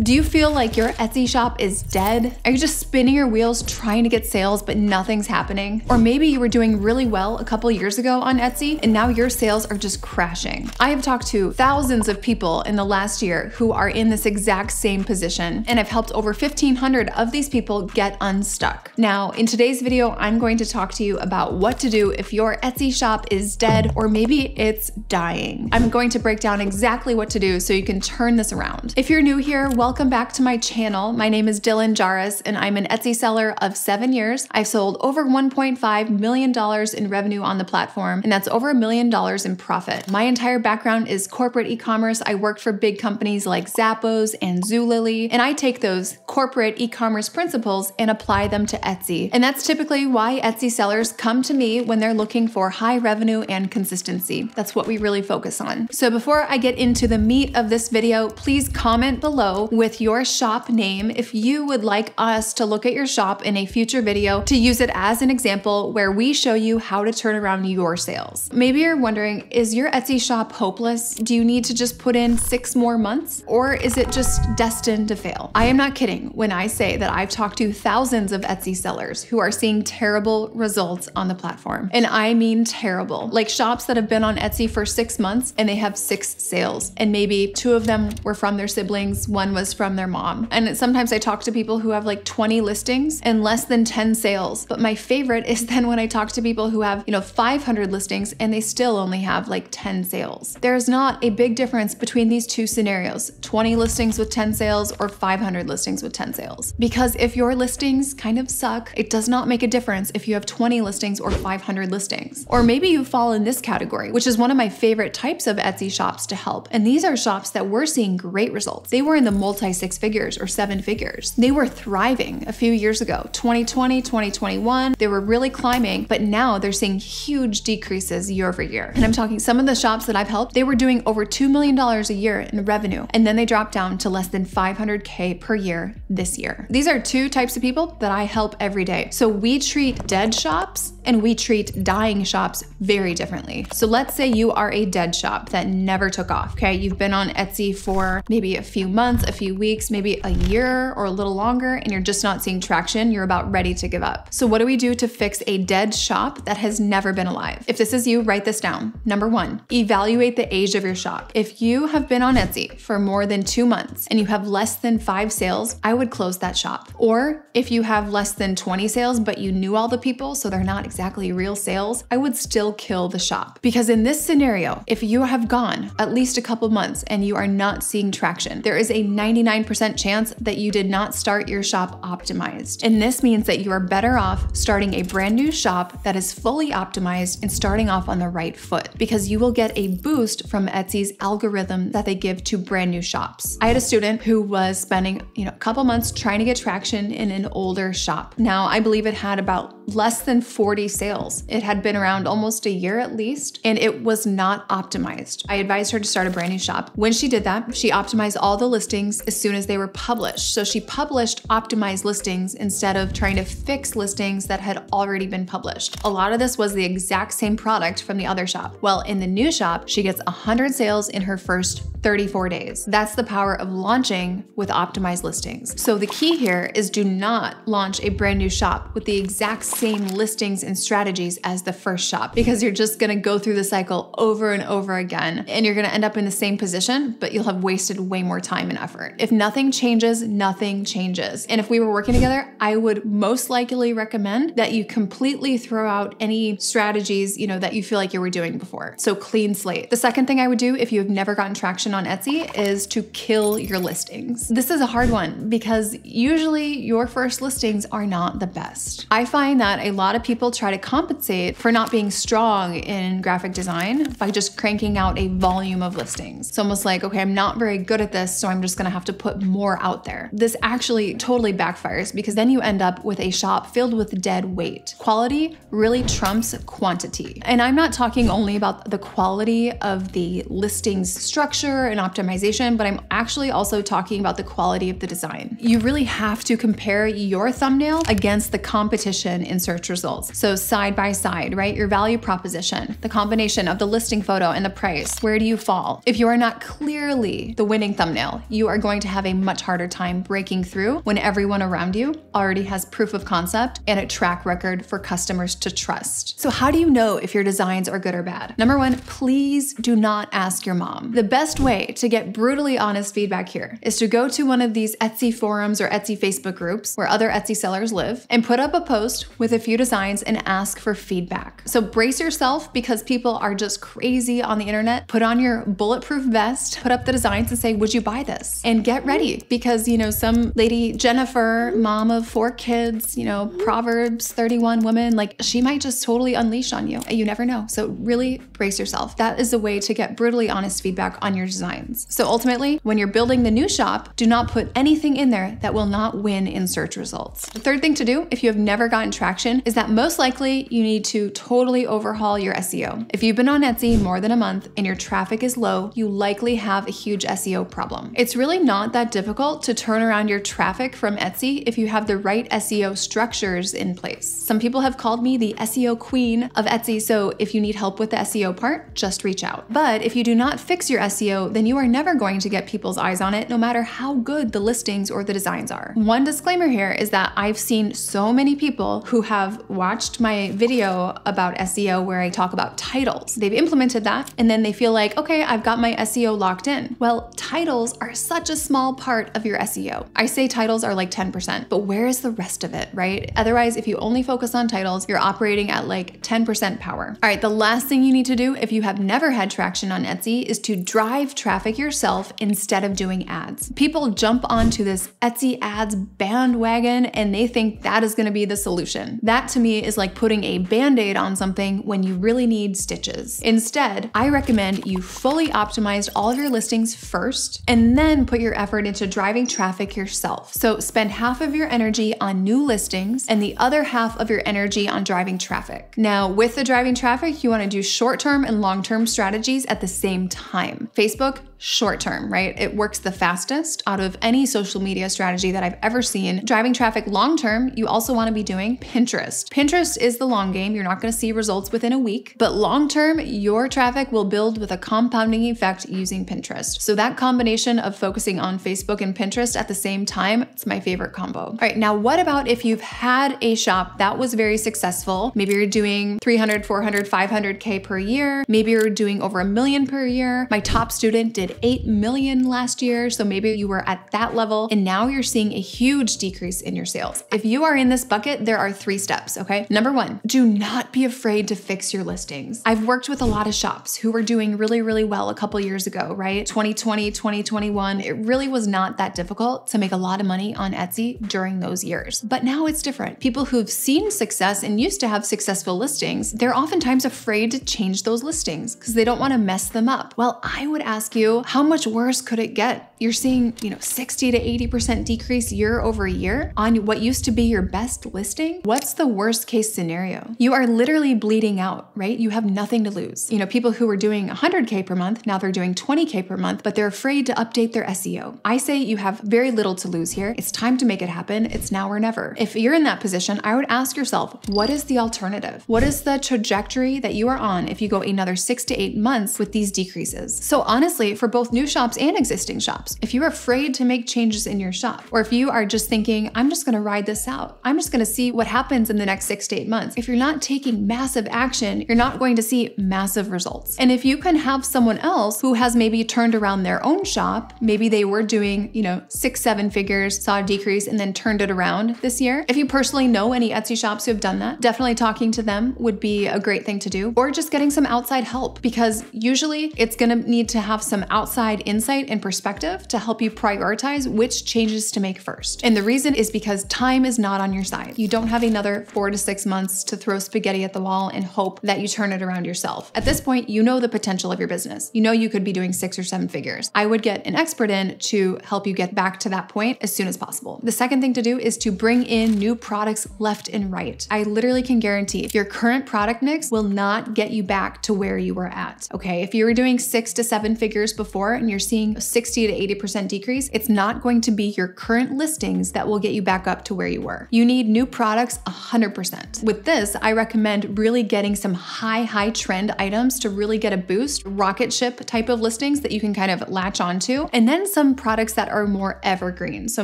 Do you feel like your Etsy shop is dead? Are you just spinning your wheels trying to get sales but nothing's happening? Or maybe you were doing really well a couple years ago on Etsy and now your sales are just crashing. I have talked to thousands of people in the last year who are in this exact same position, and I've helped over 1,500 of these people get unstuck. Now, in today's video, I'm going to talk to you about what to do if your Etsy shop is dead or maybe it's dying. I'm going to break down exactly what to do so you can turn this around. If you're new here, welcome back to my channel. My name is Dylan Jaras and I'm an Etsy seller of 7 years. I've sold over $1.5 million in revenue on the platform, and that's over $1 million in profit. My entire background is corporate e-commerce. I worked for big companies like Zappos and Zulily, and I take those corporate e-commerce principles and apply them to Etsy. And that's typically why Etsy sellers come to me when they're looking for high revenue and consistency. That's what we really focus on. So before I get into the meat of this video, please comment below with your shop name if you would like us to look at your shop in a future video to use it as an example where we show you how to turn around your sales. Maybe you're wondering, is your Etsy shop hopeless? Do you need to just put in 6 more months? Or is it just destined to fail? I am not kidding when I say that I've talked to thousands of Etsy sellers who are seeing terrible results on the platform. And I mean terrible. Like shops that have been on Etsy for 6 months and they have 6 sales. And maybe 2 of them were from their siblings, 1 was from their mom. And sometimes I talk to people who have like 20 listings and less than 10 sales. But my favorite is then when I talk to people who have, 500 listings and they still only have like 10 sales. There's not a big difference between these 2 scenarios, 20 listings with 10 sales or 500 listings with 10 sales. Because if your listings kind of suck, it does not make a difference if you have 20 listings or 500 listings. Or maybe you fall in this category, which is one of my favorite types of Etsy shops to help. And these are shops that were seeing great results. They were in the multi 6 figures or 7 figures. They were thriving a few years ago, 2020, 2021, they were really climbing, but now they're seeing huge decreases year over year. And I'm talking some of the shops that I've helped, they were doing over $2 million a year in revenue, and then they dropped down to less than $500K per year this year. These are 2 types of people that I help every day. So we treat dead shops and we treat dying shops very differently. So let's say you are a dead shop that never took off, okay? You've been on Etsy for maybe a few months, a few weeks, maybe a year or a little longer, and you're just not seeing traction. You're about ready to give up. So what do we do to fix a dead shop that has never been alive? If this is you, write this down. Number 1, evaluate the age of your shop. If you have been on Etsy for more than 2 months and you have less than 5 sales, I would close that shop. Or if you have less than 20 sales, but you knew all the people, so they're not exactly real sales, I would still kill the shop. Because in this scenario, if you have gone at least a couple months and you are not seeing traction, there is a 99% chance that you did not start your shop optimized. And this means that you are better off starting a brand new shop that is fully optimized and starting off on the right foot, because you will get a boost from Etsy's algorithm that they give to brand new shops. I had a student who was spending, a couple months trying to get traction in an older shop. Now, I believe it had about less than 40 sales. It had been around almost a year at least, and it was not optimized. I advised her to start a brand new shop. When she did that, she optimized all the listings as soon as they were published. So she published optimized listings instead of trying to fix listings that had already been published. A lot of this was the exact same product from the other shop. Well, in the new shop, she gets 100 sales in her first 34 days. That's the power of launching with optimized listings. So the key here is do not launch a brand new shop with the exact same listings and strategies as the first shop, because you're just gonna go through the cycle over and over again, and you're gonna end up in the same position, but you'll have wasted way more time and effort. If nothing changes, nothing changes. And if we were working together, I would most likely recommend that you completely throw out any strategies, that you feel like you were doing before. So clean slate. The second thing I would do if you have never gotten traction on Etsy is to kill your listings. This is a hard one because usually your first listings are not the best. I find that a lot of people try to compensate for not being strong in graphic design by just cranking out a volume of listings. It's almost like, okay, I'm not very good at this, so I'm just gonna have to put more out there. This actually totally backfires because then you end up with a shop filled with dead weight. Quality really trumps quantity. And I'm not talking only about the quality of the listings structure and optimization, but I'm actually also talking about the quality of the design. You really have to compare your thumbnail against the competition in search results. So So side by side, right? Your value proposition, the combination of the listing photo and the price. Where do you fall? If you are not clearly the winning thumbnail, you are going to have a much harder time breaking through when everyone around you already has proof of concept and a track record for customers to trust. So how do you know if your designs are good or bad? Number one, please do not ask your mom. The best way to get brutally honest feedback here is to go to one of these Etsy forums or Etsy Facebook groups where other Etsy sellers live and put up a post with a few designs and ask for feedback. So brace yourself because people are just crazy on the internet. Put on your bulletproof vest, put up the designs and say, would you buy this? And get ready because, you know, some lady, Jennifer, mom of 4 kids, you know, Proverbs 31 woman, like she might just totally unleash on you. You never know. So really brace yourself. That is a way to get brutally honest feedback on your designs. So ultimately, when you're building the new shop, do not put anything in there that will not win in search results. The third thing to do, if you have never gotten traction, is that most likely you need to totally overhaul your SEO. If you've been on Etsy more than a month and your traffic is low, you likely have a huge SEO problem. It's really not that difficult to turn around your traffic from Etsy if you have the right SEO structures in place. Some people have called me the SEO queen of Etsy, so if you need help with the SEO part, just reach out. But if you do not fix your SEO, then you are never going to get people's eyes on it, no matter how good the listings or the designs are. One disclaimer here is that I've seen so many people who have watched my video about SEO where I talk about titles. They've implemented that and then they feel like, okay, I've got my SEO locked in. Well, titles are such a small part of your SEO. I say titles are like 10%, but where is the rest of it, right? Otherwise, if you only focus on titles, you're operating at like 10% power. All right, the last thing you need to do if you have never had traction on Etsy is to drive traffic yourself instead of doing ads. People jump onto this Etsy ads bandwagon and they think that is going to be the solution. That to me is like putting a band-aid on something when you really need stitches. Instead, I recommend you fully optimize all of your listings first and then put your effort into driving traffic yourself. So spend half of your energy on new listings and the other half of your energy on driving traffic. Now, with the driving traffic, you want to do short-term and long-term strategies at the same time. Facebook, short term, right? It works the fastest out of any social media strategy that I've ever seen. Driving traffic long term, you also want to be doing Pinterest. Pinterest is the long game. You're not going to see results within a week, but long term, your traffic will build with a compounding effect using Pinterest. So that combination of focusing on Facebook and Pinterest at the same time, it's my favorite combo. All right, now what about if you've had a shop that was very successful? Maybe you're doing 300, 400, 500K per year. Maybe you're doing over $1 million per year. My top student did 8 million last year. So maybe you were at that level and now you're seeing a huge decrease in your sales. If you are in this bucket, there are 3 steps, okay? Number 1, do not be afraid to fix your listings. I've worked with a lot of shops who were doing really, really well a couple years ago, right? 2020, 2021, it really was not that difficult to make a lot of money on Etsy during those years. But now it's different. People who've seen success and used to have successful listings, they're oftentimes afraid to change those listings because they don't want to mess them up. Well, I would ask you, how much worse could it get? You're seeing, 60 to 80% decrease year over year on what used to be your best listing. What's the worst case scenario? You are literally bleeding out, right? You have nothing to lose. People who were doing 100K per month, now they're doing 20K per month, but they're afraid to update their SEO. I say you have very little to lose here. It's time to make it happen. It's now or never. If you're in that position, I would ask yourself, what is the alternative? What is the trajectory that you are on if you go another 6 to 8 months with these decreases? So honestly, for both new shops and existing shops, if you're afraid to make changes in your shop, or if you are just thinking, I'm just going to ride this out, I'm just going to see what happens in the next 6 to 8 months. If you're not taking massive action, you're not going to see massive results. And if you can have someone else who has maybe turned around their own shop, maybe they were doing, 6, 7 figures, saw a decrease, and then turned it around this year. If you personally know any Etsy shops who have done that, definitely talking to them would be a great thing to do, or just getting some outside help, because usually it's going to need to have some outside insight and perspective to help you prioritize which changes to make first. And the reason is because time is not on your side. You don't have another 4 to 6 months to throw spaghetti at the wall and hope that you turn it around yourself. At this point, you know the potential of your business. You know you could be doing 6 or 7 figures. I would get an expert in to help you get back to that point as soon as possible. The second thing to do is to bring in new products left and right. I literally can guarantee your current product mix will not get you back to where you were at. Okay, if you were doing 6 to 7 figures before, before and you're seeing a 60 to 80% decrease, it's not going to be your current listings that will get you back up to where you were. You need new products 100%. With this, I recommend really getting some high trend items to really get a boost, rocket ship type of listings that you can kind of latch onto, and then some products that are more evergreen, so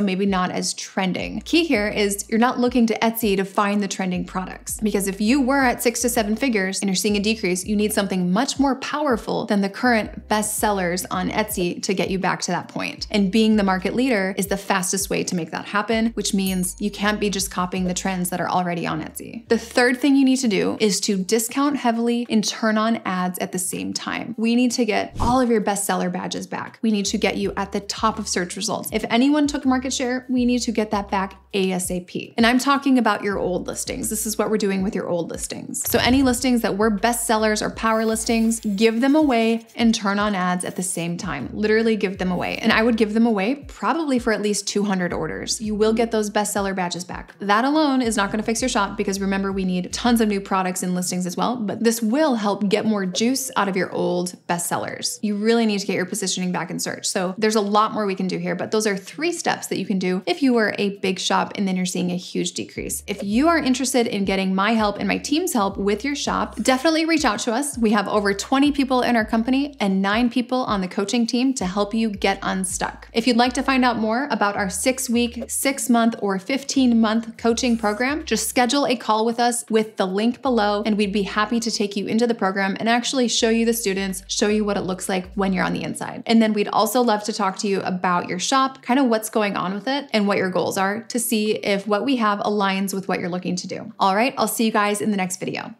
maybe not as trending. Key here is you're not looking to Etsy to find the trending products, because if you were at 6 to 7 figures and you're seeing a decrease, you need something much more powerful than the current best sellers on Etsy to get you back to that point. And being the market leader is the fastest way to make that happen, which means you can't be just copying the trends that are already on Etsy. The third thing you need to do is to discount heavily and turn on ads at the same time. We need to get all of your bestseller badges back. We need to get you at the top of search results. If anyone took market share, we need to get that back ASAP. And I'm talking about your old listings. This is what we're doing with your old listings. So any listings that were bestsellers or power listings, give them away and turn on ads at the same time. Literally give them away. And I would give them away probably for at least 200 orders. You will get those bestseller badges back. That alone is not going to fix your shop, because remember, we need tons of new products and listings as well, but this will help get more juice out of your old bestsellers. You really need to get your positioning back in search. So there's a lot more we can do here, but those are 3 steps that you can do if you were a big shop and then you're seeing a huge decrease. If you are interested in getting my help and my team's help with your shop, definitely reach out to us. We have over 20 people in our company and 9 people on the coaching team to help you get unstuck. If you'd like to find out more about our 6-week, 6-month, or 15-month coaching program, just schedule a call with us with the link below, and we'd be happy to take you into the program and actually show you the students, show you what it looks like when you're on the inside. And then we'd also love to talk to you about your shop, kind of what's going on with it and what your goals are, to see if what we have aligns with what you're looking to do. All right, I'll see you guys in the next video.